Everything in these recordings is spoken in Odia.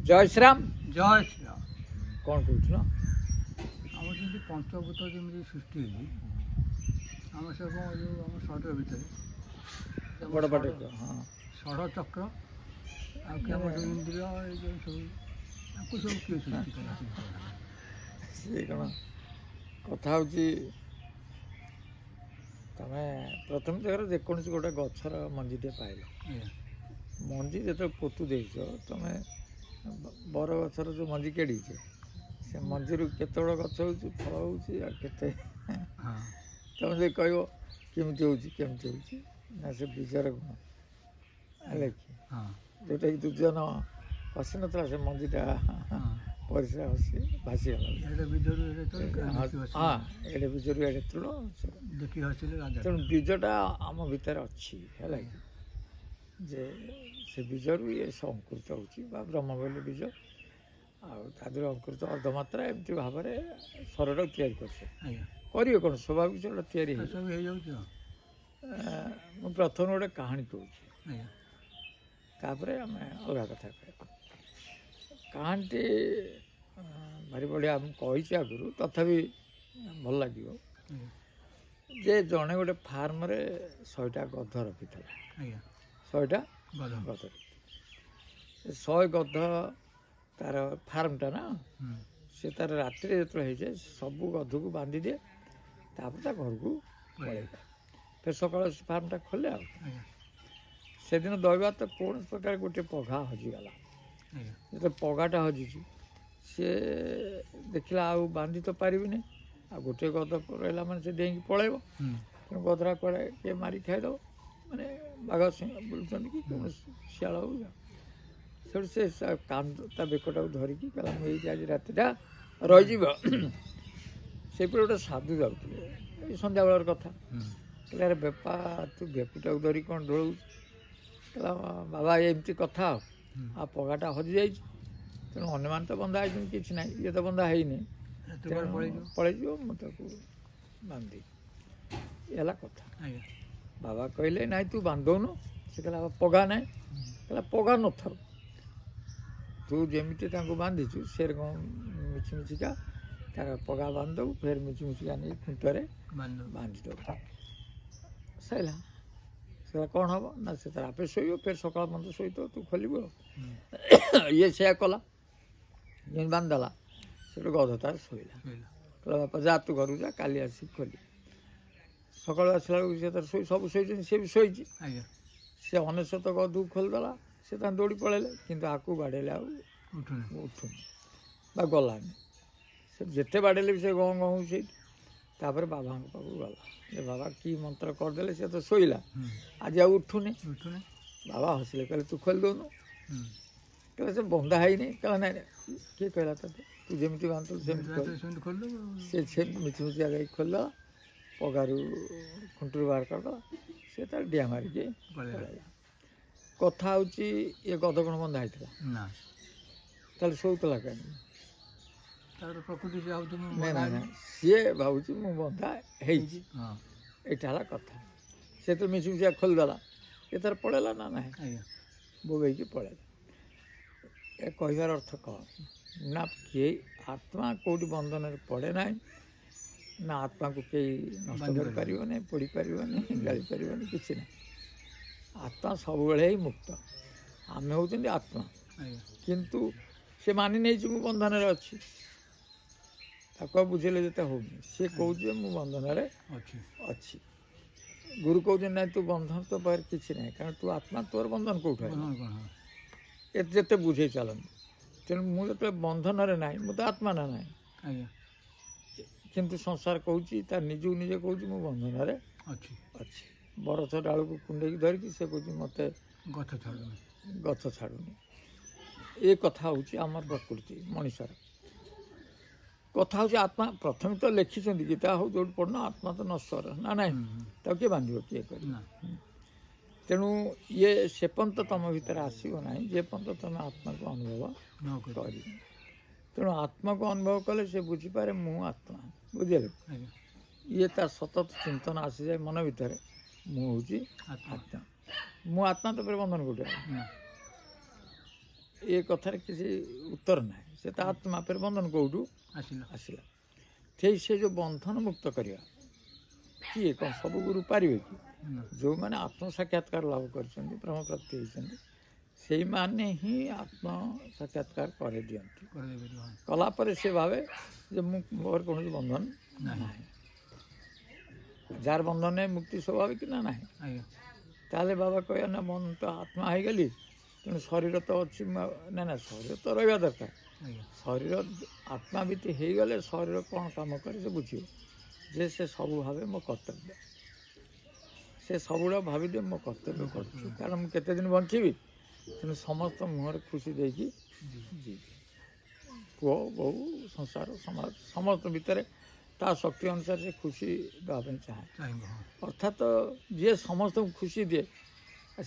जय श्रीराम जय श्रीराम कौन कहूल आम जमी पंचभूत जमी सृष्टि आम सब जो आम शरीर भितर बड़ बड़े हाँ षड़ चक्र आम इंद्रिय सब सब किए सृष्टि कला से कौन कथा हूँ तमें प्रथम जगह जेकोसी गोटे गचर मंजीटे पाइल मंजी जो पोतु देच तुम बर गचर जो मंजी केड़ी से मंजी केत गच हो फल हो तुम जो कह केमती ना से बीजर गुण है जोटा कि दुर्जन हसी नाला से मंजीटा परिश्रा हसी भासीगला हाँ एडे बीजरू एडे तृण तेणु बीजटा आम भितर अच्छी है जे से बीजरू ये अंकुरित होची ब्रह्म बोले बीज आदर अंकुरित अर्धमात्रा एमती भाव में शरीर तैयारी करेंगे कौन स्वाभाविक तैयारी मुझे प्रथम गोटे कहानी कहूँ आम अलग कथा कह कहानी भारी बढ़िया कही आगु तथापि भल लगे जे जड़े गोटे फार्म रे 100टा गध रखी 100टा गध 100 गध तार फार्मटा ना से तार राति जो जाए सबू गध को बांधी दिए तापर ता घर को पड़े फिर सकाल फार्मटा खोले से दिन दौड़ा तो कौन प्रकार गोटे पघा हजिगला जो पगाटा हजि सी देखला आ बांधी तो पारि आ गोटे गद रहा मैंने से डेंगी पलैब तेणु गदरा कड़े किए मारी खाईदेव मैंने बाघ सिंह बुलूँ कि कौन शियाल हो से कांद ता बेकटा धरिकी कहला मुझे आज रातिटा रही से गोटे साधु जाऊे सन्ध्या बेलर कथा कहले अरे बेपा तू बेकुटा धरिकी कौन ढोल कहला बाबा एमती कथा आ पगाटा हजि जाइए तेणु अन्य तो बंधा है कि ना ये तो बंधा है पलैज मुझे बांधी ये कथा बाबा कहले ना तू बांधौनु से कहला पगा ना कहला पगा न था तू जमीती बांधीचु से मिछिमिछिका तार पगा बांधदेव फिर मिछिमिछिका नहीं खुंटरे बांधिदेव सैला से कौन हम ना से तार आपे शो फिर सकाल मन शोत तू खोलू ये से कला जी बांधदेला से गध तार शोला कहला बापा जा तू घर जा काली आसी खोली सकाल आसला से तार सब शोच सी भी शोची से 99 गध खोलीदेला से दौड़ी पलैले कि आकू बाड़ेले उठुनी गलानी से जिते बाड़ेले भी से गँ गँ से तापर बाबा पाक गला जे बाबा की मंत्र करदे सी तो शोला आज आ उठुनी बाबा हसिले कहले तू खोली दौनु कहले से बंधा है नहीं कहला ना किए कहला तू जमी बांधु से मिछिमिछिया गई खोलदेला पगारू खुंटू बाहर करदेला से तार डिया मारिकी पलैला कथा हूँ ये गध कौन बंधा होता ताल शोला कहीं प्रकृति ना सी भावुँ मु बंधा है कथा से तो मिछिमिछिया खोलदेला ये तार पलैला ना ना बोबेकी पलैला ए कहबार अर्थ कौन ना किए आत्मा कौटी बंधन पड़े ना ना आत्मा को कई नष्ट कर पोड़ी पार गाड़ी पार कि ना आत्मा सब ही मुक्त आम हूँ आत्मा किंतु से मानि नहीं मु बंधन अच्छी बुझेले जो हो सी कौन मु बंधन अच्छी गुरु कौन ना तू बंधन तो पार कि ना कारण तू आत्मा तोर बंधन कौट जिते बुझे चलती तेणु मुझे बंधन ना मुझे आत्मा ना ना किंतु संसार कहूँ तार निजू निजे कहूँ मु बंधन अच्छी बरछ डाल को कुंडे धरिकी से कह मत गछ छाड़ूनी ये कथा हूँ आम प्रकृति मनीषर कथा हूँ आत्मा प्रथम तो लिखिं गीता हो जो पढ़ना आत्मा तो नश्वर ना ना तो किए बांध किए कर तेणु ये से पर्यंत तुम भर आसना जे पर्यंत तुम आत्मा को अनुभव कर तेणु आत्मा को अनुभव कले से बुझीपे मु आत्मा बुझे ये तार सतत चिंतन आसी जाए मन भितर मु आत्मा मु आत्मा तो फिर बंधन कौटे ଏ କଥାରେ କିଛି ଉତ୍ତର ନାହିଁ। ସେ ତା ଆତ୍ମା ଫେରେ ବନ୍ଧନ କେଉଁଠୁ ଆସିଲା ଆସିଲା। ଠିକ୍ ସେ ଯେଉଁ ବନ୍ଧନ ମୁକ୍ତ କରିବା କିଏ କ'ଣ ସବୁ ଗୁରୁ ପାରିବେ କି? ନା, ଯେଉଁମାନେ ଆତ୍ମ ସାକ୍ଷାତକାର ଲାଭ କରିଛନ୍ତି, ବ୍ରହ୍ମପ୍ରାପ୍ତି ହେଇଛନ୍ତି, ସେଇମାନେ ହିଁ ଆତ୍ମ ସାକ୍ଷାତକାର କରେଇ ଦିଅନ୍ତି। କରିଦେଇପାରିବ। ହଁ। କଲା ପରେ ସେ ଭାବେ ଯେ ମୋର କୌଣସି ବନ୍ଧନ ନାହିଁ। ନାହିଁ। ଯାହାର ବନ୍ଧନ ନାହିଁ ମୁକ୍ତି ସ୍ୱାଭାବିକ ନା ନାହିଁ? ଆଜ୍ଞା ତାହେଲେ ବାବା କହିବା ନା ମୁଁ ତ ଆତ୍ମା ହେଇଗଲି, ତେଣୁ ଶରୀର ତ ଅଛି, ନା ନା ଶରୀର ତ ରହିବା ଦରକାର। ଆଜ୍ଞା ଶରୀର ଆତ୍ମା ଭିତ୍ତି ହେଇଗଲେ ଶରୀର କ'ଣ କାମ କରେ ସେ ବୁଝିବ ଯେ ସେ ସବୁ ଭାବେ ମୋ କର୍ତ୍ତବ୍ୟ। ସେ ସବୁଗୁଡ଼ା ଭାବିଦିଏ ମୋ କର୍ତ୍ତବ୍ୟ କରୁଛି, କାରଣ ମୁଁ କେତେ ଦିନ ବଞ୍ଚିବି, ତେଣୁ ସମସ୍ତ ମୁହଁରେ ଖୁସି ଦେଇକି ଯିବି। ପୁଅ ବୋହୂ ସଂସାର ସମାଜ ସମସ୍ତ ଭିତରେ ତା ଶକ୍ତି ଅନୁସାରେ ସେ ଖୁସି ଦେବା ପାଇଁ ଚାହେଁ। ଚାହିଁବ। ହଁ। ଅର୍ଥାତ୍ ଯିଏ ସମସ୍ତଙ୍କୁ ଖୁସି ଦିଏ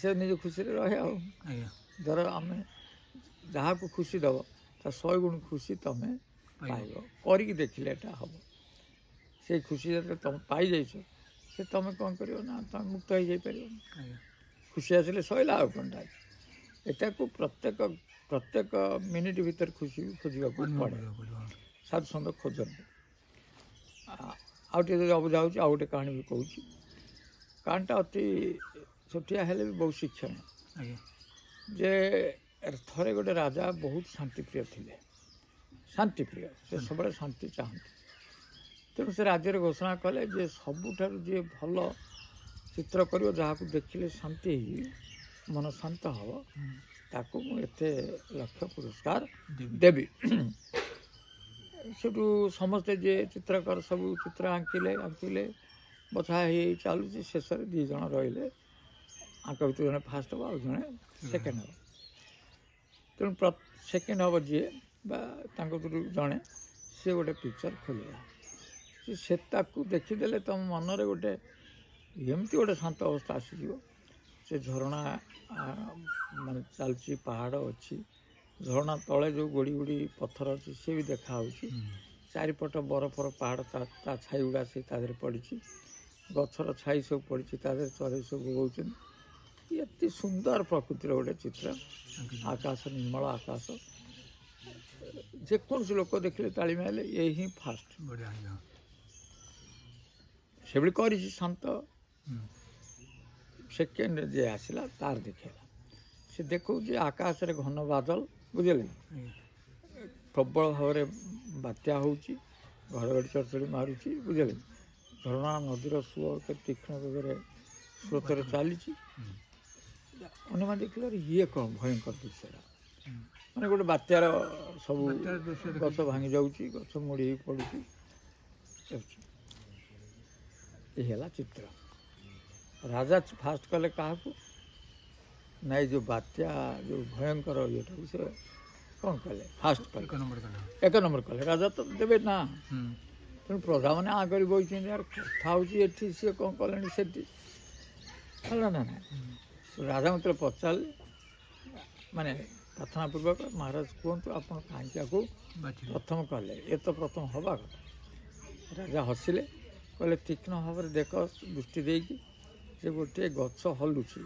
ସେ ନିଜ ଖୁସିରେ ରହେ। ଆଉ ଆଜ୍ଞା ଧର ଆମେ ଯାହାକୁ ଖୁସି ଦେବ ତା 100 ଗୁଣ ଖୁସି ତମେ ପାଇବ। କରିକି ଦେଖିଲେ ଏଟା ହେବ। ସେଇ ଖୁସି ଯେତେବେଳେ ତମେ ପାଇଯାଇଛ, ସେ ତମେ କ'ଣ କରିବ ନା ତମେ ମୁକ୍ତ ହେଇଯାଇପାରିବ। ଆଜ୍ଞା ଖୁସି ଆସିଲେ ସଇଲା, ଆଉ କ'ଣଟା ଅଛି। ଏଟାକୁ ପ୍ରତ୍ୟେକ ମିନିଟ୍ ଭିତରେ ଖୁସି ଖୋଜିବାକୁ ଅନୁଭବ ପଡ଼େ। କରିବାକୁ ପଡ଼ିବ। ହଁ। ସାଧୁସନ୍ଥ ଖୋଜନ୍ତି। ଆଉ ଟିକେ ଯଦି ଅବୁଝା ହେଉଛି ଆଉ ଗୋଟେ କାହାଣୀ ବି କହୁଛି। କାହାଣୀଟା ଅତି ଛୋଟିଆ ହେଲେ ବି ବହୁତ ଶିକ୍ଷଣୀୟ। ଆଜ୍ଞା ଯେ ଥରେ ଗୋଟେ ରାଜା ବହୁତ ଶାନ୍ତିପ୍ରିୟ ଥିଲେ। ଶାନ୍ତିପ୍ରିୟ, ସେ ସବୁବେଳେ ଶାନ୍ତି ଚାହାନ୍ତି। ତେଣୁ ସେ ରାଜ୍ୟରେ ଘୋଷଣା କଲେ ଯେ ସବୁଠାରୁ ଯିଏ ଭଲ ଚିତ୍ର କରିବ, ଯାହାକୁ ଦେଖିଲେ ଶାନ୍ତି ହେଇ ମନ ଶାନ୍ତ ହେବ, ତାକୁ ମୁଁ ଏତେ ଲକ୍ଷ ପୁରସ୍କାର ଦେବି। ସେଠୁ ସମସ୍ତେ ଯିଏ ଚିତ୍ରକର ସବୁ ଚିତ୍ର ଆଙ୍କିଲେ ବଛା ହେଇ ଚାଲୁଛି। ଶେଷରେ 2 ଜଣ ରହିଲେ। ଆଙ୍କ ଭିତରୁ ଜଣେ ଫାଷ୍ଟ ହେବ, ଆଉ ଜଣେ ସେକେଣ୍ଡ ହେବ। ତେଣୁ ସେକେଣ୍ଡ ହେବ ଯିଏ ବା ତାଙ୍କ ଭିତରୁ ଜଣେ, ସେ ଗୋଟେ ପିକ୍ଚର ଖୋଲିଲା। ସେ ତାକୁ ଦେଖିଦେଲେ ତମ ମନରେ ଗୋଟେ ଏମିତି ଗୋଟେ ଶାନ୍ତ ଅବସ୍ଥା ଆସିଯିବ। ସେ ଝରଣା ମାନେ ଚାଲୁଛି, ପାହାଡ଼ ଅଛି, ଝରଣା ତଳେ ଯେଉଁ ଗୋଡ଼ି ଗୋଡ଼ି ପଥର ଅଛି ସେ ବି ଦେଖାହେଉଛି। ଚାରିପଟ ବରଫର ପାହାଡ଼, ତା ଛାଇ ଗୁଡ଼ା ସେ ତା ଦେହରେ ପଡ଼ିଛି। ଗଛର ଛାଇ ସବୁ ପଡ଼ିଛି, ତା ଦେହରେ ଚଢ଼େଇ ସବୁ ବୋବଉଛନ୍ତି। ଏତେ ସୁନ୍ଦର ପ୍ରକୃତିର ଗୋଟେ ଚିତ୍ର। ଆକାଶ, ନିର୍ମଳ ଆକାଶ। ଯେକୌଣସି ଲୋକ ଦେଖିଲେ ତାଳି ମାରିଲେ, ଏ ହିଁ ଫାଷ୍ଟ। ବଢ଼ିଆ। ଆଜ୍ଞା ସେଭଳି କରିଛି ଶାନ୍ତ। ସେକେଣ୍ଡ ଯିଏ ଆସିଲା ତାର ଦେଖେଇଲା। ସେ ଦେଖଉଛି ଆକାଶରେ ଘନ ବାଦଲ, ବୁଝିଲେ, ପ୍ରବଳ ଭାବରେ ବାତ୍ୟା ହେଉଛି, ଘଡ଼ଘଡ଼ି ଚଡ଼ଚଡ଼ି ମାରୁଛି, ବୁଝିଲେ, ଝରଣା ନଦୀର ସୁଅ ତୀକ୍ଷ୍ଣ ବେଗରେ ସ୍ରୋତରେ ଚାଲିଛି। ଅନ୍ୟମାନେ ଦେଖିଲେ ଇଏ କ'ଣ ଭୟଙ୍କର ଦୃଶ୍ୟଟା। ମାନେ ଗୋଟେ ବାତ୍ୟାର ସବୁ ଗଛ ଭାଙ୍ଗି ଯାଉଛି, ଗଛ ମୋଡ଼ି ହେଇ ପଡ଼ୁଛି। ଏ ହେଲା ଚିତ୍ର। ରାଜା ଫାଷ୍ଟ କଲେ କାହାକୁ ନା, ଏଇ ଯେଉଁ ବାତ୍ୟା ଯେଉଁ ଭୟଙ୍କର ଇଏଟାକୁ ସେ କ'ଣ କଲେ ଫାଷ୍ଟ କଲେ, 1 ନମ୍ବର କଲେ। ରାଜା ତ ଦେବେ ନା। ତେଣୁ ପ୍ରଜାମାନେ ଆଗରେ ବହିଛନ୍ତି, ଆର କଥା ହେଉଛି ଏଠି, ସିଏ କ'ଣ କଲେଣି ସେଠି, ହେଲା ନା ନାହିଁ। ରାଜା ମୋତେ ପଚାରିଲେ, ମାନେ ପ୍ରାର୍ଥନା ପୂର୍ବକ, ମହାରାଜ କୁହନ୍ତୁ ଆପଣ କାହିଁକି ଆକୁ ପ୍ରଥମ କଲେ, ଏ ତ ପ୍ରଥମ ହେବା କଥା। ରାଜା ହସିଲେ, କହିଲେ ତୀକ୍ଷ୍ଣ ଭାବରେ ଦେଖ ଦୃଷ୍ଟି ଦେଇକି, ସେ ଗୋଟିଏ ଗଛ ହଲୁଛି,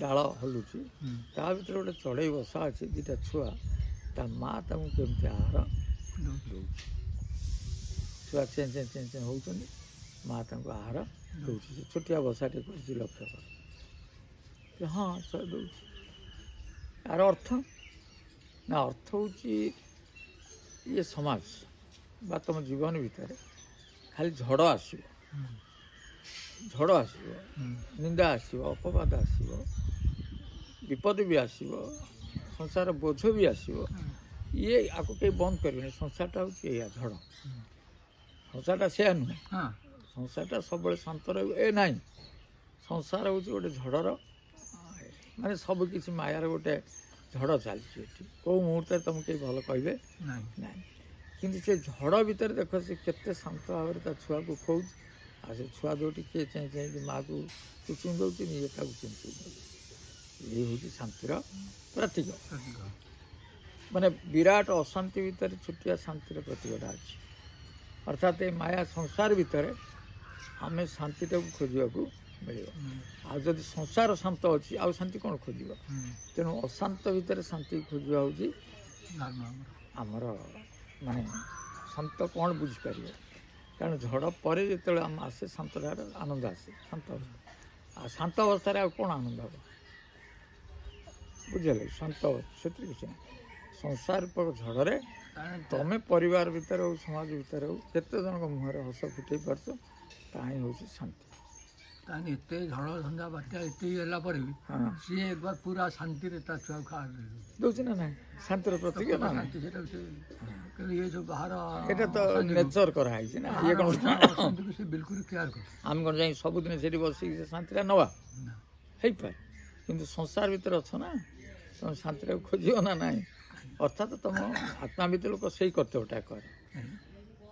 ଡାଳ ହଲୁଛି, ତା ଭିତରେ ଗୋଟେ ଚଢ଼େଇ ବସା ଅଛି, 2ଟା ଛୁଆ, ତା ମା' ତାଙ୍କୁ କେମିତି ଆହାର ଦେଉଛି। ଛୁଆ ଚେଁ ଚେଁ ଚେଁ ଚେଁ ହେଉଛନ୍ତି, ମା' ତାଙ୍କୁ ଆହାର ଦେଉଛି। ସେ ଛୋଟିଆ ବସାଟେ କରିଛି, ଲକ୍ଷ୍ୟ କର। ହଁ ଛୁଆ ଦେଉଛି। ଆର ଅର୍ଥ ନା, ଅର୍ଥ ହେଉଛି ଇଏ ସମାଜ ବା ତୁମ ଜୀବନ ଭିତରେ ଖାଲି ଝଡ଼ ଆସିବ, ନିନ୍ଦା ଆସିବ, ଅପବାଦ ଆସିବ, ବିପଦ ବି ଆସିବ, ସଂସାର ବୋଝ ବି ଆସିବ। ଇଏ ଆକୁ କେହି ବନ୍ଦ କରିବେନି। ସଂସାରଟା ହେଉଛି ଏଇଆ ଝଡ଼। ସଂସାରଟା ସେୟା ନୁହେଁ। ସଂସାରଟା ସବୁବେଳେ ଶାନ୍ତ ରହିବ ଏ ନାହିଁ। ସଂସାର ହେଉଛି ଗୋଟେ ଝଡ଼ର, ମାନେ ସବୁ କିଛି ମାୟାର ଗୋଟେ ଝଡ଼ ଚାଲିଛି ଏଠି। କେଉଁ ମୁହୂର୍ତ୍ତରେ ତୁମକୁ କେହି ଭଲ କହିବେ ନାହିଁ। କିନ୍ତୁ ସେ ଝଡ଼ ଭିତରେ ଦେଖ ସେ କେତେ ଶାନ୍ତ ଭାବରେ ତା ଛୁଆକୁ ଖୋଉଛି। ଆଉ ସେ ଛୁଆ ଦୁଇଟି କିଏ ଚାହିଁ ଚାହିଁକି ମାଆକୁ ଚୁଚୁଁ ଦେଉଛି, ନିଜେ ତାକୁ ଚୁଞ୍ଚୁଁ ଦେଉଛି। ଏଇ ହେଉଛି ଶାନ୍ତିର ପ୍ରତୀକ। ମାନେ ବିରାଟ ଅଶାନ୍ତି ଭିତରେ ଛୋଟିଆ ଶାନ୍ତିର ପ୍ରତୀକଟା ଅଛି। ଅର୍ଥାତ୍ ଏ ମାୟା ସଂସାର ଭିତରେ ଆମେ ଶାନ୍ତିଟାକୁ ଖୋଜିବାକୁ ମିଳିବ। ଆଉ ଯଦି ସଂସାର ଶାନ୍ତ ଅଛି ଆଉ ଶାନ୍ତି କ'ଣ ଖୋଜିବ? ତେଣୁ ଅଶାନ୍ତ ଭିତରେ ଶାନ୍ତି ଖୋଜିବା ହେଉଛି ଆମର ମାନେ ଶାନ୍ତ କ'ଣ ବୁଝିପାରିବ। କାରଣ ଝଡ଼ ପରେ ଯେତେବେଳେ ଆମ ଆସେ ଶାନ୍ତଟାର ଆନନ୍ଦ ଆସେ ଶାନ୍ତ ଅବସ୍ଥା। ଆଉ ଶାନ୍ତ ଅବସ୍ଥାରେ ଆଉ କ'ଣ ଆନନ୍ଦ ହେବ? ବୁଝିଲେ? ଶାନ୍ତ ଅବସ୍ଥା ସେଥିରେ କିଛି ନାହିଁ। ସଂସାର ଝଡ଼ରେ ତମେ ପରିବାର ଭିତରେ ହଉ ସମାଜ ଭିତରେ ହଉ କେତେ ଜଣଙ୍କ ମୁହଁରେ ହସ ଫୁଟେଇ ପାରୁଛ, ତାହା ହିଁ ହେଉଛି ଶାନ୍ତି। ତାହେଲେ ଏତେ ଝଡ଼ ଝଞ୍ଜା ବାତ୍ୟା ଏତେ ହେଲା ପରେ ବି ସିଏ ଏକବାର ପୁରା ଶାନ୍ତିରେ ତା ଛୁଆକୁ ଖାଇବା ଦେଉଛି ନା ନାହିଁ? ଶାନ୍ତିର ପ୍ରତୀକ ନା ନାହିଁ? ସେଟା ଇଏ ସବୁ ବାହାର ଏଇଟା ତ ନେଚର କରାହେଇଛି ନା। ଇଏ କ'ଣ ସେ ବିଲକୁଲ କେୟାର କରେ? ଆମେ କ'ଣ ଯାଇ ସବୁଦିନ ସେଠି ବସିକି ସେ ଶାନ୍ତିଟା ନେବା? ହେଇପାରେ, କିନ୍ତୁ ସଂସାର ଭିତରେ ଅଛ ନା, ତମେ ଶାନ୍ତିଟାକୁ ଖୋଜିବ ନା ନାହିଁ? ଅର୍ଥାତ୍ ତମ ଆତ୍ମା ଭିତରେ ଲୋକ ସେଇ କର୍ତ୍ତବ୍ୟଟା କରେ।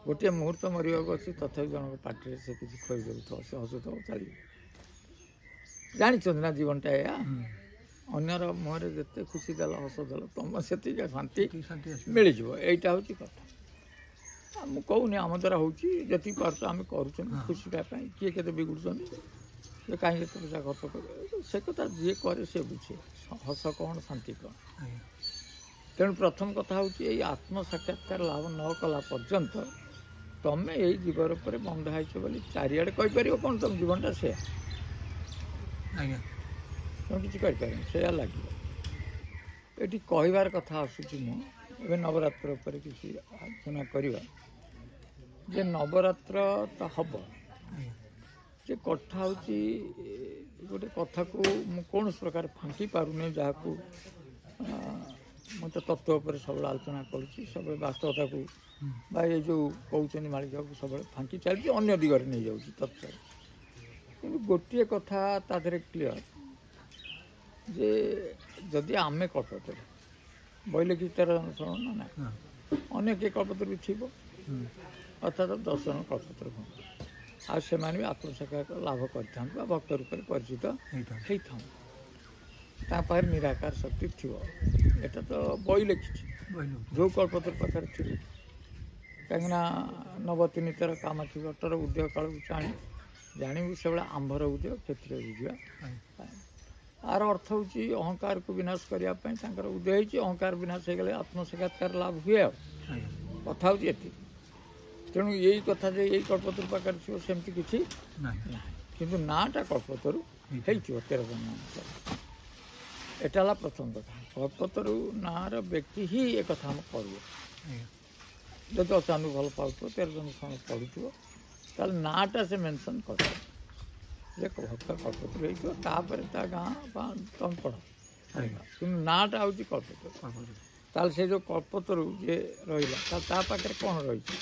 ଗୋଟିଏ ମୁହୂର୍ତ୍ତ ମରିବାକୁ ଅଛି, ତଥାପି ଜଣଙ୍କ ପାଟିରେ ସେ କିଛି ଖୋଇ ଦେଉଥିବ, ସେ ହସୁଥିବ, ଚାଲିବ। ଜାଣିଛନ୍ତି ନା ଜୀବନଟା ଏଇଆ। ଅନ୍ୟର ମୁହଁରେ ଯେତେ ଖୁସି ଦେଲ ହସ ଦେଲ ତମ ସେତିକି ଶାନ୍ତି ମିଳିଯିବ। ଏଇଟା ହେଉଛି କଥା। ମୁଁ କହୁନି ଆମ ଦ୍ୱାରା ହେଉଛି, ଯେତିକି ପାରୁଛୁ ଆମେ କରୁଛନ୍ତି ଖୁସିଟା ପାଇଁ। କିଏ କେତେ ବିଗୁଡ଼ୁଛନ୍ତି, କିଏ କାହିଁକି ଏତେ ପଇସା ଖର୍ଚ୍ଚ କରିବେ, ସେ କଥା ଯିଏ କରେ ସେ ବୁଝେ ହସ କ'ଣ ଶାନ୍ତି କ'ଣ। ତେଣୁ ପ୍ରଥମ କଥା ହେଉଛି ଏଇ ଆତ୍ମ ସାକ୍ଷାତକାର ଲାଭ ନ କଲା ପର୍ଯ୍ୟନ୍ତ ତମେ ଏଇ ଜୀବନ ଉପରେ ବନ୍ଧା ହେଇଛ ବୋଲି ଚାରିଆଡ଼େ କହିପାରିବ କ'ଣ? ତମ ଜୀବନଟା ସେୟା, ତମେ କିଛି କରିପାରିବନି, ସେୟା ଲାଗିବ। ଏଠି କହିବାର କଥା ଆସୁଛି, ମୁଁ ଏବେ ନବରାତ୍ର ଉପରେ କିଛି ଆଲୋଚନା କରିବା। ଯେ ନବରାତ୍ର ତ ହବ, ଯେ କଥା ହେଉଛି ଗୋଟେ କଥାକୁ ମୁଁ କୌଣସି ପ୍ରକାର ଫାଙ୍କି ପାରୁନି, ଯାହାକୁ ମୁଁ ତ ତତ୍ତ୍ୱ ଉପରେ ସବୁବେଳେ ଆଲୋଚନା କରୁଛି, ସବୁବେଳେ ବାସ୍ତବତାକୁ ବା ଏ ଯେଉଁ କହୁଛନ୍ତି ମାଳିକାକୁ ସବୁବେଳେ ଫାଙ୍କି ଚାଲିଛି, ଅନ୍ୟ ଦିଗରେ ନେଇଯାଉଛି ତତ୍ତ୍ୱ। କିନ୍ତୁ ଗୋଟିଏ କଥା ତା ଦେହରେ କ୍ଲିଅର, ଯେ ଯଦି ଆମେ କଳ୍ପତରୁ ବୈଲେଖି 13 ଶୁଣ ନା ନାହିଁ, ଅନ୍ୟ କିଏ କଳ୍ପତରୁ ଥିବ, ଅର୍ଥାତ୍ 10 ଜଣ କଳ୍ପତରୁ ହୁଅନ୍ତି, ଆଉ ସେମାନେ ବି ଆତ୍ମସାକ୍ଷାତ ଲାଭ କରିଥାନ୍ତି ବା ଭକ୍ତ ରୂପରେ ପରିଚିତ ହେଇଥାନ୍ତି, ତା ପାଖରେ ନିରାକାର ଶକ୍ତି ଥିବ। ଏଟା ତ ବହି ଲେଖିଛି, ଯେଉଁ କଳ୍ପତରୁ ପାଖରେ ଥିବ। କାହିଁକିନା ନବ 3 ତେର କାମାକ୍ଷୀ ବଟର ଉଦୟ କାଳକୁ ଜାଣିବୁ ସେଭଳିଆ ଆମ୍ଭର ଉଦୟ କ୍ଷେତ୍ରରେ ବୁଝିବା। ଆର ଅର୍ଥ ହେଉଛି ଅହଙ୍କାରକୁ ବିନାଶ କରିବା ପାଇଁ ତାଙ୍କର ଉଦୟ ହେଇଛି। ଅହଙ୍କାର ବିନାଶ ହେଇଗଲେ ଆତ୍ମସାକ୍ଷାତକାର ଲାଭ ହୁଏ। ଆଉ କଥା ହେଉଛି ଏତିକି। ତେଣୁ ଏଇ କଥା ଯେ ଏଇ କଳ୍ପତରୁ ପାଖରେ ଥିବ ସେମିତି କିଛି ନାହିଁ, କିନ୍ତୁ ନାଁଟା କଳ୍ପତରୁ ହେଇଥିବ 13 ଜଣ। ଏଟା ହେଲା ପ୍ରଥମ କଥା। କଳ୍ପତରୁ ନାଁର ବ୍ୟକ୍ତି ହିଁ ଏ କଥା ଆମେ କରିବ। ଯଦି ଅଚାନକ ଭଲ ପାଉଥିବ 13 ଜଣ ସମସ୍ତେ ପଢ଼ୁଥିବ, ତାହେଲେ ନାଁଟା ସେ ମେନସନ୍ କରିବ ଯେ ଭକ୍ତ କଳ୍ପତରୁ ହେଇଥିବ, ତାପରେ ତା ଗାଁ ବା ତମେ ପଢ଼, କିନ୍ତୁ ନାଁଟା ହେଉଛି କଳ୍ପତରୁ। ତାହେଲେ ସେ ଯେଉଁ କଳ୍ପତରୁ ଯିଏ ରହିଲା, ତା ପାଖରେ କ'ଣ ରହିଛି?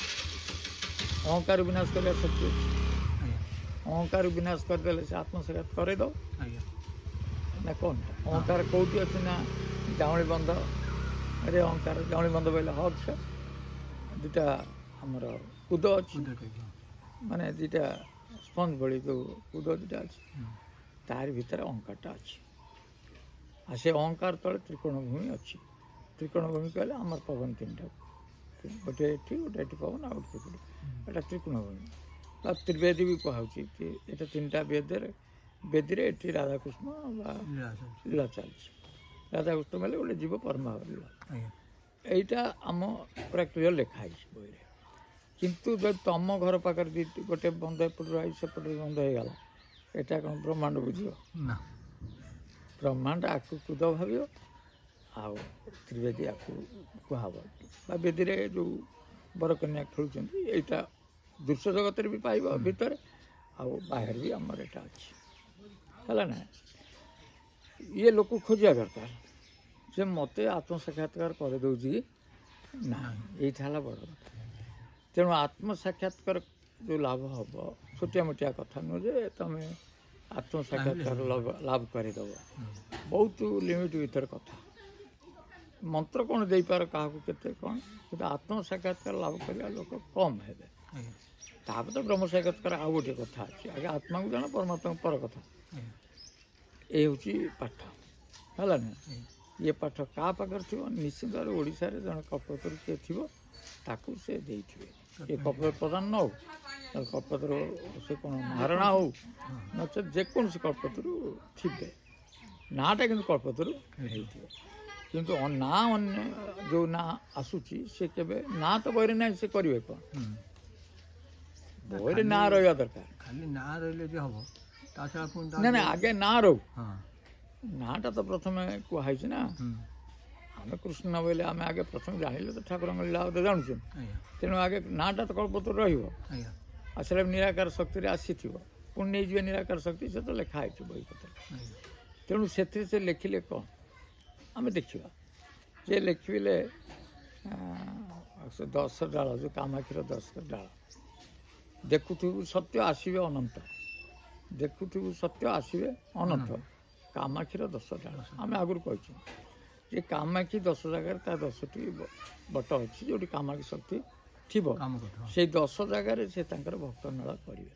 ଅହଙ୍କାର ବିନାଶ କରିବା ଶକ୍ତି ଅଛି। ଅହଙ୍କାର ବିନାଶ କରିଦେଲେ ସେ ଆତ୍ମସାକ୍ଷାତ କରେଇଦେବ ନା କ'ଣଟା? ଅହଙ୍କାର କେଉଁଠି ଅଛି ନା ଜାଉଁଳି ବନ୍ଧରେ ଅହଙ୍କାର, ଜାଉଁଳି ବନ୍ଧ ବୋଇଲେ ହକ୍ସ, ଦୁଇଟା ଆମର କୁଦ ଅଛି, ମାନେ ଦୁଇଟା ସ୍ପଞ୍ଜ ଭଳି ଯେଉଁ କୁଦ ଦୁଇଟା ଅଛି, ତାରି ଭିତରେ ଅହଙ୍କାରଟା ଅଛି। ଆଉ ସେ ଅହଙ୍କାର ତଳେ ତ୍ରିକୋଣଭୂମି ଅଛି। ତ୍ରିକୋଣଭୂମି କହିଲେ ଆମର ପବନ ତିନିଟାକୁ, ଗୋଟେ ଏଠି ପବନ, ଆଉ ଗୋଟେ ସେପଟେ, ଏଇଟା ତ୍ରିକୋଣଭୂମି ବା ତ୍ରିବେଦୀ ବି କୁହାହେଉଛି। ଏଇଟା 3ଟା ବେଦୀରେ ଏଠି ରାଧାକୃଷ୍ଣ ବା ଲୀଳା ଚାଲିଛି। ରାଧାକୃଷ୍ଣ ମାନେ ଗୋଟେ ଜୀବ ପରମାଭାବ ଲୀଳା। ଏଇଟା ଆମ ପୁରା କ୍ଲିୟର ଲେଖା ହେଇଛି ବହିରେ। କିନ୍ତୁ ଯଦି ତମ ଘର ପାଖରେ ଗୋଟେ ବନ୍ଧ ଏପଟରୁ ଆଇ ସେପଟରେ ବନ୍ଧ ହେଇଗଲା, ଏଇଟା କ'ଣ ବ୍ରହ୍ମାଣ୍ଡ ବୁଝିବ? ବ୍ରହ୍ମାଣ୍ଡ ଆକୁ କୁଦ ଭାବିବ, ଆଉ ତ୍ରିବେଦୀ ଆକୁ କୁହାହବ। ବା ବେଦୀରେ ଯେଉଁ ବରକନ୍ୟା ଖେଳୁଛନ୍ତି, ଏଇଟା ଦୃଶ୍ୟ ଜଗତରେ ବି ପାଇବ ଭିତରେ, ଆଉ ବାହାରେ ବି ଆମର ଏଇଟା ଅଛି, ହେଲା ନା? ଇଏ ଲୋକ ଖୋଜିବା ଦରକାର ଯେ ମୋତେ ଆତ୍ମସାକ୍ଷାତକାର କରିଦେଉଛି କି ନାହିଁ, ଏଇଟା ହେଲା ବଡ଼ କଥା। ତେଣୁ ଆତ୍ମସାକ୍ଷାତକାର ଯେଉଁ ଲାଭ ହେବ, ଛୋଟିଆ ମୋଟିଆ କଥା ନୁହେଁ ଯେ ତମେ ଆତ୍ମସାକ୍ଷାତକାର ଲାଭ କରିଦେବ। ବହୁତ ଲିମିଟ୍ ଭିତରେ କଥା। ମନ୍ତ୍ର କ'ଣ ଦେଇପାର କାହାକୁ କେତେ କ'ଣ, କିନ୍ତୁ ଆତ୍ମସାକ୍ଷାତକାର ଲାଭ କରିବା ଲୋକ କମ୍ ହେବେ। ତାପରେ ତ ବ୍ରହ୍ମ ସାକ୍ଷାତକାର ଆଉ ଗୋଟିଏ କଥା ଅଛି, ଆଗେ ଆତ୍ମାକୁ ଜାଣ, ପରମାତ୍ମାକୁ ପର କଥା। ଏ ହେଉଛି ପାଠ, ହେଲା ନା? ଇଏ ପାଠ କାହା ପାଖରେ ଥିବ? ନିଶ୍ଚିତ ଭାବରେ ଓଡ଼ିଶାରେ ଜଣେ କଳ୍ପତରୁ କିଏ ଥିବ, ତାକୁ ସେ ଦେଇଥିବେ। ଏ କଳ୍ପତରୁ ପ୍ରଧାନ ନ ହଉ, କଳ୍ପତରୁ ସେ କ'ଣ ମହାରଣା ହଉ, ନଚେତ୍ ଯେକୌଣସି କଳ୍ପତରୁ ଥିବେ, ନାଁଟା କିନ୍ତୁ କଳ୍ପତରୁ ହେଇଥିବ। କିନ୍ତୁ ନାଁ ଅନ୍ୟ ଯେଉଁ ନାଁ ଆସୁଛି ସେ କେବେ ନାଁ ତ ବହିରେ ନାହିଁ, ସେ କରିବେ କ'ଣ? ବହିରେ ନାଁ ରହିବା ଦରକାର। ଖାଲି ନାଁ ରହିଲେ ଯେ ହବ ତା ଛଡ଼ା ପୁଣି ନା ନା, ଆଗେ ନାଁ ରହୁ। ହଁ ନାଁଟା ତ ପ୍ରଥମେ କୁହାହେଇଛି ନା। ଆମେ କୃଷ୍ଣ ବୋଇଲେ ଆମେ ଆଗେ ପ୍ରଥମେ ଜାଣିଲେ ତ ଠାକୁରଙ୍କ ଲୀଳା ତ ଜାଣୁଛୁ। ଆଜ୍ଞା ତେଣୁ ଆଗେ ନାଁଟା ତ କଳ୍ପତରୁ ରହିବ। ଆଜ୍ଞା ଆଉ ସେଟା ନିରାକାର ଶକ୍ତିରେ ଆସିଥିବ, ପୁଣି ନେଇଯିବେ ନିରାକାର ଶକ୍ତି, ସେ ତ ଲେଖା ହେଇଛି ବହି ପତ୍ର। ଆଜ୍ଞା ତେଣୁ ସେଥିରେ ସେ ଲେଖିଲେ କ'ଣ ଆମେ ଦେଖିବା। ଯେ ଲେଖିଲେ ସେ 10 ଡାଳ, ଯେଉଁ କାମାକ୍ଷୀର 10 ଡାଳ, ଦେଖୁଥିବୁ ସତ୍ୟ ଆସିବେ ଅନନ୍ତ, ଦେଖୁଥିବୁ ସତ୍ୟ ଆସିବେ ଅନନ୍ତ, କାମାକ୍ଷୀର 10 ଡାଳ। ଆମେ ଆଗରୁ କହିଛୁ ଯେ କାମାକ୍ଷୀ 10 ଜାଗାରେ ତା 10ଟି ବଟ ଅଛି, ଯେଉଁଠି କାମାକ୍ଷୀ ଶକ୍ତି ଥିବ। କାମ କଥା ସେଇ 10 ଜାଗାରେ ସେ ତାଙ୍କର ଭକ୍ତ ମେଳ କରିବେ।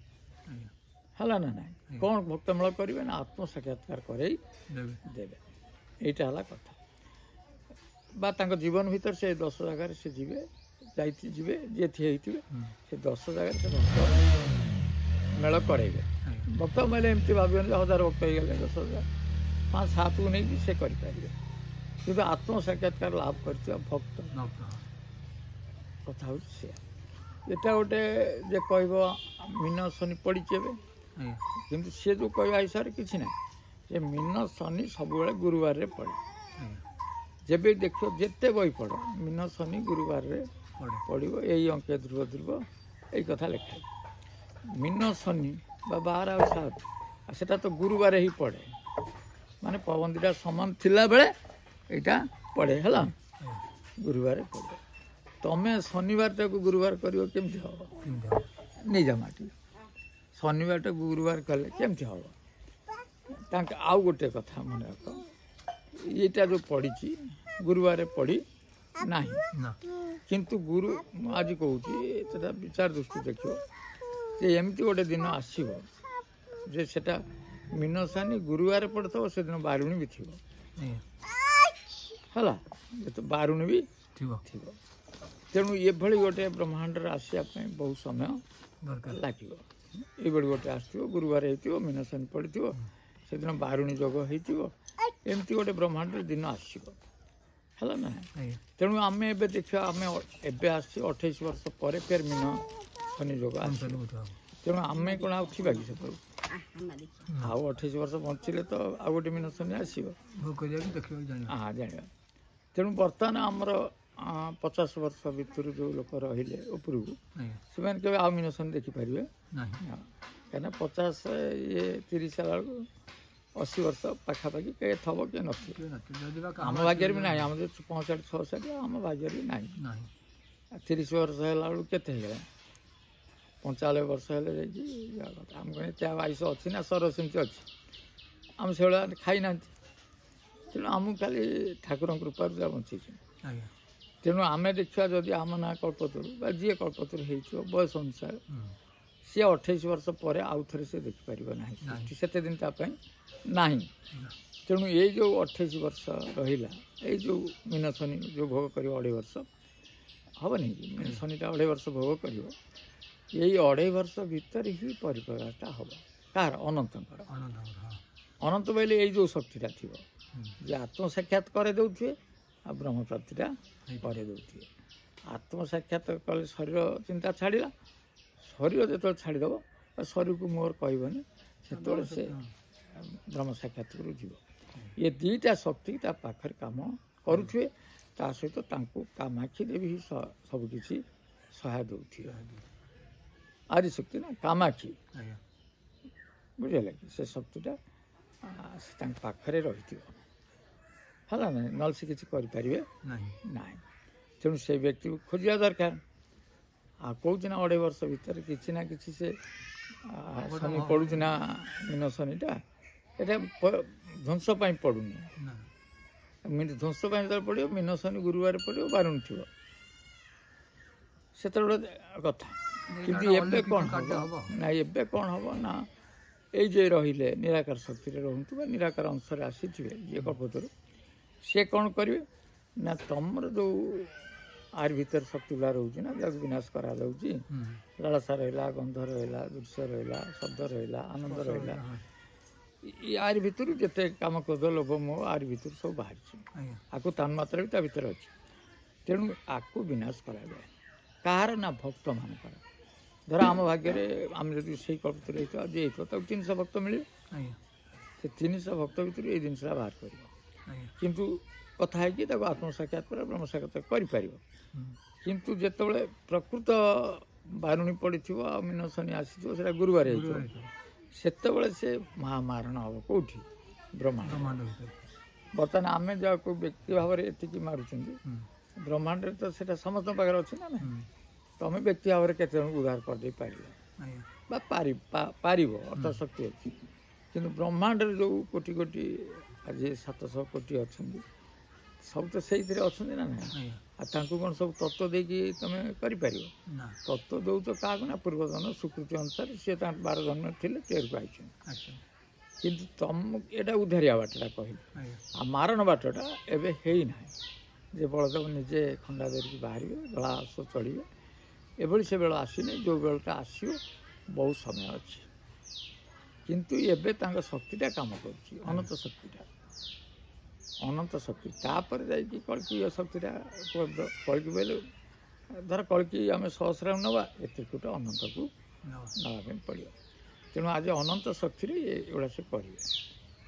ଆଜ୍ଞା ହେଲା ନା ନାହିଁ? କ'ଣ ଭକ୍ତ ମେଳ କରିବେ ନା ଆତ୍ମ ସାକ୍ଷାତକାର କରେଇ ଦେବେ ଦେବେ। ଏଇଟା ହେଲା କଥା। ବା ତାଙ୍କ ଜୀବନ ଭିତରେ ସେ 10 ଜାଗାରେ ସେ ଯିବେ, ଯିବେ ଯିଏ ହେଇଥିବେ, ସେ 10 ଜାଗାରେ ସେ ଭକ୍ତ ମେଳ କରେଇବେ। ଭକ୍ତ ମେଳ ଏମିତି ଭାବିବେନି ଯେ 1000 ଭକ୍ତ ହେଇଗଲେ 10,000, 5-7କୁ ନେଇକି ସେ କରିପାରିବେ। କିନ୍ତୁ ଆତ୍ମ ସାକ୍ଷାତକାର ଲାଭ କରିଥିବା ଭକ୍ତ କଥା ହେଉଛି ସେୟା। ଏଟା ଗୋଟେ ଯେ କହିବ ମୀନ ଶନି ପଡ଼ିଛି ଏବେ, ଆଜ୍ଞା କିନ୍ତୁ ସିଏ ଯେଉଁ କହିବା ହିସାବରେ କିଛି ନାହିଁ। ଯେ ମୀନ ଶନି ସବୁବେଳେ ଗୁରୁବାରରେ ପଡ଼େ। ଆଜ୍ଞା ଯେବେ ଦେଖିବ ଯେତେ ବହି ପଢ଼, ମୀନ ଶନି ଗୁରୁବାରରେ ପଡ଼େ ପଡ଼ିବ। ଏଇ ଅଙ୍କେ ଧ୍ରୁବ ଧ୍ରୁବ ଏଇ କଥା ଲେଖା ହେଇଛି। ମୀନ ଶନି ବା 12 ଆଉ 7, ସେଟା ତ ଗୁରୁବାର ହିଁ ପଡ଼େ। ମାନେ ପବନ ଦୁଇଟା ସମାନ ଥିଲାବେଳେ ଏଇଟା ପଡ଼େ, ହେଲା, ଗୁରୁବାରରେ ପଡ଼େ। ତମେ ଶନିବାରଟାକୁ ଗୁରୁବାର କରିବ କେମିତି ହେବ? କେମିତି ହବ? ନେଇଯା ମାଟି। ଶନିବାରଟାକୁ ଗୁରୁବାର କଲେ କେମିତି ହେବ? ତାଙ୍କ ଆଉ ଗୋଟେ କଥା ମନେ ରଖ, ଏଇଟା ଯେଉଁ ପଡ଼ିଛି ଗୁରୁବାରରେ ପଡ଼ି ନାହିଁ। ନା କିନ୍ତୁ ଗୁରୁ, ମୁଁ ଆଜି କହୁଛି ସେଟା ବିଚାର ଦୃଷ୍ଟି ଦେଖିବ ଯେ ଏମିତି ଗୋଟେ ଦିନ ଆସିବ ଯେ ସେଟା ମୀନ ଶନି ଗୁରୁବାରରେ ପଡ଼ିଥିବ, ସେଦିନ ବାରୁଣୀ ବି ଥିବ। ଆଜ୍ଞା ହେଲା, ବାରୁଣୀ ବି ଥିବ ଥିବ। ତେଣୁ ଏଭଳି ଗୋଟେ ବ୍ରହ୍ମାଣ୍ଡରେ ଆସିବା ପାଇଁ ବହୁତ ସମୟ ଦରକାର ଲାଗିବ। ଏଇଭଳି ଗୋଟେ ଆସିଥିବ, ଗୁରୁବାର ହେଇଥିବ, ମୀନ ଶନି ପଡ଼ିଥିବ, ସେଦିନ ବାରୁଣୀ ଯୋଗ ହେଇଥିବ, ଏମିତି ଗୋଟେ ବ୍ରହ୍ମାଣ୍ଡରେ ଦିନ ଆସିବ। ହେଲା ନା? ଆଜ୍ଞା ତେଣୁ ଆମେ ଏବେ ଦେଖିବା, ଆମେ ଏବେ ଆସିଛି 28 ବର୍ଷ ପରେ ଫେର ମୀନ ଶନି ଯୋଗ ଆସିବ। ତେଣୁ ଆମେ କ'ଣ ଆଉ ଥିବା କି ସେତେବେଳକୁ? ଆଉ 28 ବର୍ଷ ବଞ୍ଚିଲେ ତ ଆଉ ଗୋଟେ ମୀନ ଶନି ଆସିବ। ଭୋଗ କରିବାକୁ ଦେଖିବାକୁ ଜାଣିବା। ହଁ, ଜାଣିବା। ତେଣୁ ବର୍ତ୍ତମାନ ଆମର 50 ବର୍ଷ ଭିତରୁ ଯେଉଁ ଲୋକ ରହିଲେ ଉପରକୁ, ଆଜ୍ଞା ସେମାନେ କେବେ ଆଉ ମୀନ ଶନି ଦେଖିପାରିବେ ନାହିଁ ନା। କାହିଁକିନା 50 ଇଏ 30 ହେଲା ବେଳକୁ 80 ବର୍ଷ ପାଖାପାଖି କିଏ ଥବ କିଏ ନଥିବ। ଯଦି ବା ଆମ ଭାଗ୍ୟରେ ବି ନାହିଁ। ଆମର 65 66 ଆମ ଭାଗ୍ୟରେ ବି ନାହିଁ। ନାହିଁ 30 ବର୍ଷ ହେଲା ବେଳକୁ କେତେ ହେଇଗଲା? 95 ବର୍ଷ ହେଲେ ଯାଇକି ଯିବା କଥା। ଆମ କ'ଣ ଏତେ ଆୟୁଷ ଅଛି ନା ସର ସେମିତି ଅଛି? ଆମେ ସେଭଳିଆ ଖାଇନାହାନ୍ତି। ତେଣୁ ଆମକୁ ଖାଲି ଠାକୁରଙ୍କ କୃପାରୁ ଯାହା ବଞ୍ଚିଛୁ। ଆଜ୍ଞା ତେଣୁ ଆମେ ଦେଖିବା ଯଦି ଆମ ନାଁ କଳ୍ପତରୁ ବା ଯିଏ କଳ୍ପତରୁ ହେଇଥିବ ବୟସ ଅନୁସାରେ, ସିଏ 28 ବର୍ଷ ପରେ ଆଉ ଥରେ ସେ ଦେଖିପାରିବ ନାହିଁ। ସୃଷ୍ଟି ସେତେ ଦିନ ତା ପାଇଁ ନାହିଁ। ତେଣୁ ଏଇ ଯେଉଁ 28 ବର୍ଷ ରହିଲା, ଏଇ ଯେଉଁ ମୀନ ଶନି ଯେଉଁ ଭୋଗ କରିବ 2.5 ବର୍ଷ ହେବନି କି? ମୀନ ଶନିଟା 2.5 ବର୍ଷ ଭୋଗ କରିବ। ଏଇ 2.5 ବର୍ଷ ଭିତରେ ହିଁ ପରିପ୍ରକାଶଟା ହେବ। କାହାର? ଅନନ୍ତଙ୍କର। ଅନନ୍ତ ବୋଇଲେ ଏଇ ଯେଉଁ ଶକ୍ତିଟା ଥିବ, ଯେ ଆତ୍ମସାକ୍ଷାତ କରେଇ ଦେଉଥିବେ ଆଉ ବ୍ରହ୍ମପ୍ରାପ୍ତିଟା କରେଇ ଦେଉଥିବେ। ଆତ୍ମସାକ୍ଷାତ କଲେ ଶରୀର ଚିନ୍ତା ଛାଡ଼ିଲା। ଶରୀର ଯେତେବେଳେ ଛାଡ଼ିଦେବ, ଶରୀରକୁ ମୋର କହିବନି, ସେତେବେଳେ ସେ ବ୍ରହ୍ମ ସାକ୍ଷାତକୁ ଯିବ। ଏ ଦୁଇଟା ଶକ୍ତି ତା ପାଖରେ କାମ କରୁଥିବେ। ତା ସହିତ ତାଙ୍କୁ କାମାକ୍ଷୀ ଦେବୀ ହିଁ ସବୁକିଛି ସହାୟ ଦେଉଥିବେ। ଆରି ଶକ୍ତି ନା କାମାକ୍ଷୀ, ଆଜ୍ଞା ବୁଝିଲେ କି? ସେ ଶକ୍ତିଟା ସେ ତାଙ୍କ ପାଖରେ ରହିଥିବ। ହେଲା ନା? ନହେଲେ ସେ କିଛି କରିପାରିବେ ନାହିଁ ନାହିଁ। ତେଣୁ ସେଇ ବ୍ୟକ୍ତିକୁ ଖୋଜିବା ଦରକାର। ଆଉ କହୁଛି ନା 2.5 ବର୍ଷ ଭିତରେ କିଛି ନା କିଛି ସେ ଶନି ପଡ଼ୁଛି ନା ମୀନ ଶନିଟା, ଏଇଟା ଧ୍ୱଂସ ପାଇଁ ପଡ଼ୁନି। ନା ଧ୍ୱଂସ ପାଇଁ ଯେତେବେଳେ ପଡ଼ିବ, ମୀନ ଶନି ଗୁରୁବାର ପଡ଼ିବ, ବାରୁଣୀ ଥିବ, ସେତେବେଳେ କଥା। କିନ୍ତୁ ଏବେ କ'ଣ ହେବ ନା, ଏବେ କ'ଣ ହେବ ନା, ଏଇ ଯେ ରହିଲେ ନିରାକାର ଶକ୍ତିରେ ରୁହନ୍ତୁ ବା ନିରାକାର ଅଂଶରେ ଆସିଥିବେ ଯିଏ କଳ୍ପତରୁ, ସିଏ କ'ଣ କରିବେ ନା ତମର ଯେଉଁ ଆରି ଭିତରେ ଶକ୍ତି ଗୁଡ଼ା ରହୁଛି ନା, ଯାହାକୁ ବିନାଶ କରାଯାଉଛି। ଲାଳସା ରହିଲା, ଗନ୍ଧ ରହିଲା, ଦୃଶ୍ୟ ରହିଲା, ଶବ୍ଦ ରହିଲା, ଆନନ୍ଦ ରହିଲା, ଆରି ଭିତରୁ ଯେତେ କାମ, କ୍ରୋଧ, ଲୋଭ, ମୋହ ଆରି ଭିତରୁ ସବୁ ବାହାରିଛି। ଆକୁ ତାନ୍ମାତ୍ରା ବି ତା ଭିତରେ ଅଛି। ତେଣୁ ଆକୁ ବିନାଶ କରାଯାଏ କାହାର ନା ଭକ୍ତମାନଙ୍କର। ଧର ଆମ ଭାଗ୍ୟରେ ଆମେ ଯଦି ସେଇ କଳ୍ପତରେ ହେଇଥିବା ଯେ ହେଇଥିବ, ତାକୁ 300 ଭକ୍ତ ମିଳିବେ। ସେ 300 ଭକ୍ତ ଭିତରୁ ଏଇ ଜିନିଷଟା ବାହାର କରିବ। କିନ୍ତୁ କଥା ହେଇକି ତାକୁ ଆତ୍ମସାକ୍ଷାତ ବ୍ରହ୍ମ ସାକ୍ଷାତ କରିପାରିବ। କିନ୍ତୁ ଯେତେବେଳେ ପ୍ରକୃତ ବାରୁଣୀ ପଡ଼ିଥିବ ଆଉ ମିନଶନି ଆସିଥିବ, ସେଇଟା ଗୁରୁବାର ହେଇଥିବ, ସେତେବେଳେ ସେ ମହାମାରଣ ହେବ କେଉଁଠି? ବ୍ରହ୍ମାଣ୍ଡ। ବର୍ତ୍ତମାନ ଆମେ ଯାହାକୁ ବ୍ୟକ୍ତି ଭାବରେ ଏତିକି ମାରୁଛନ୍ତି, ବ୍ରହ୍ମାଣ୍ଡରେ ତ ସେଇଟା ସମସ୍ତଙ୍କ ପାଖରେ ଅଛି ନା ନାହିଁ। ତମେ ବ୍ୟକ୍ତି ଭାବରେ କେତେ ଜଣଙ୍କୁ ଉଦ୍ଧାର କରିଦେଇ ପାରିବ ବା ପାରିବ, ଅର୍ଥ ଶକ୍ତି ଅଛି। କିନ୍ତୁ ବ୍ରହ୍ମାଣ୍ଡରେ ଯେଉଁ କୋଟି କୋଟି, ଆଜି 700 କୋଟି ଅଛନ୍ତି, ସବୁ ତ ସେଇଥିରେ ଅଛନ୍ତି ନା ନାହିଁ। ଆଉ ତାଙ୍କୁ କ'ଣ ସବୁ ତତ୍ତ୍ୱ ଦେଇକି ତମେ କରିପାରିବ? ତତ୍ତ୍ୱ ଦେଉଛ କାହାକୁ ନା ପୂର୍ବଜନ୍ମ ସ୍ୱୀକୃତି ଅନୁସାରେ ସିଏ ତାଙ୍କ 12 ଜନ୍ମ ଥିଲେ ତେରକୁ ଆଇଛନ୍ତି। କିନ୍ତୁ ତମକୁ ଏଇଟା ଉଦ୍ଧାରିଆ ବାଟଟା କହିଲି, ଆଉ ମାରଣ ବାଟଟା ଏବେ ହେଇନାହିଁ। ଯେ ବଳଦେବ ନିଜେ ଖଣ୍ଡା ଧରିକି ବାହାରିବେ, ଗଳା ଆସ ଚଢ଼ିବେ, ଏଭଳି ସେ ବେଳ ଆସିନି। ଯେଉଁ ବେଳଟା ଆସିବ ବହୁତ ସମୟ ଅଛି। କିନ୍ତୁ ଏବେ ତାଙ୍କ ଶକ୍ତିଟା କାମ କରୁଛି, ଅନନ୍ତ ଶକ୍ତିଟା, ଅନନ୍ତ ଶକ୍ତି। ତାପରେ ଯାଇକି କଳ୍କି ଶକ୍ତିଟା, କଳ୍କି ବୋଇଲେ ଧର କଳ୍କି ଆମେ ସହସ୍ରାକୁ ନେବା, ଏତିକିଟା ଅନନ୍ତକୁ ନେବା ପାଇଁ ପଡ଼ିବ। ତେଣୁ ଆଜି ଅନନ୍ତ ଶକ୍ତିରେ ଏଗୁଡ଼ା ସେ କରିବେ।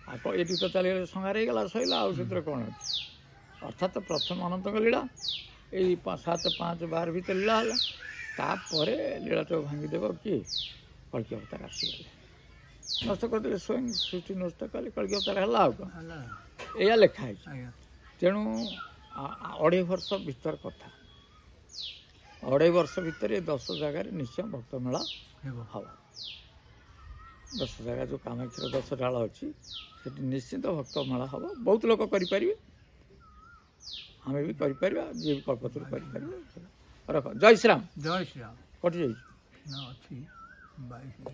ଆଉ ଏଠି ତ ଚାଲିଗଲେ ସଂହାର ହେଇଗଲା, ସରିଲା, ଆଉ ସେଥିରେ କ'ଣ ଅଛି? ଅର୍ଥାତ୍ ପ୍ରଥମ ଅନନ୍ତଙ୍କ ଲୀଳା, ଏଇ 7, 5, 12 ଭିତରେ ଲୀଳା ହେଲା। ତାପରେ ଲୀଳାଟାକୁ ଭାଙ୍ଗିଦେବ କିଏ? କଳ୍କି ଅବତାର ଆସିଗଲେ, ନଷ୍ଟ କରିଦେଲେ, ସ୍ୱୟଂ ସୃଷ୍ଟି ନଷ୍ଟ କଲେ, କଳ୍କି ଅବତାର ହେଲା। ଆଉ କ'ଣ? ଏଇଆ ଲେଖା ହେଇଛି। ତେଣୁ 2.5 ବର୍ଷ ଭିତର କଥା, 2.5 ବର୍ଷ ଭିତରେ 10 ଜାଗାରେ ନିଶ୍ଚୟ ଭକ୍ତ ମେଳା ହେବ। 10 ଜାଗା ଯେଉଁ କାମାକ୍ଷୀର 10 ଡାଳ ଅଛି, ସେଠି ନିଶ୍ଚିତ ଭକ୍ତ ମେଳା ହେବ। ବହୁତ ଲୋକ କରିପାରିବେ, ଆମେ ବି କରିପାରିବା, ଯିଏ ବି କଳ୍ପତରୁ କରିପାରିବେ। ରଖ। ଜୟ ଶ୍ରୀରାମ। ଜୟ ଶ୍ରୀରାମ। କଟିଯାଇଛି। ଅଛି 22।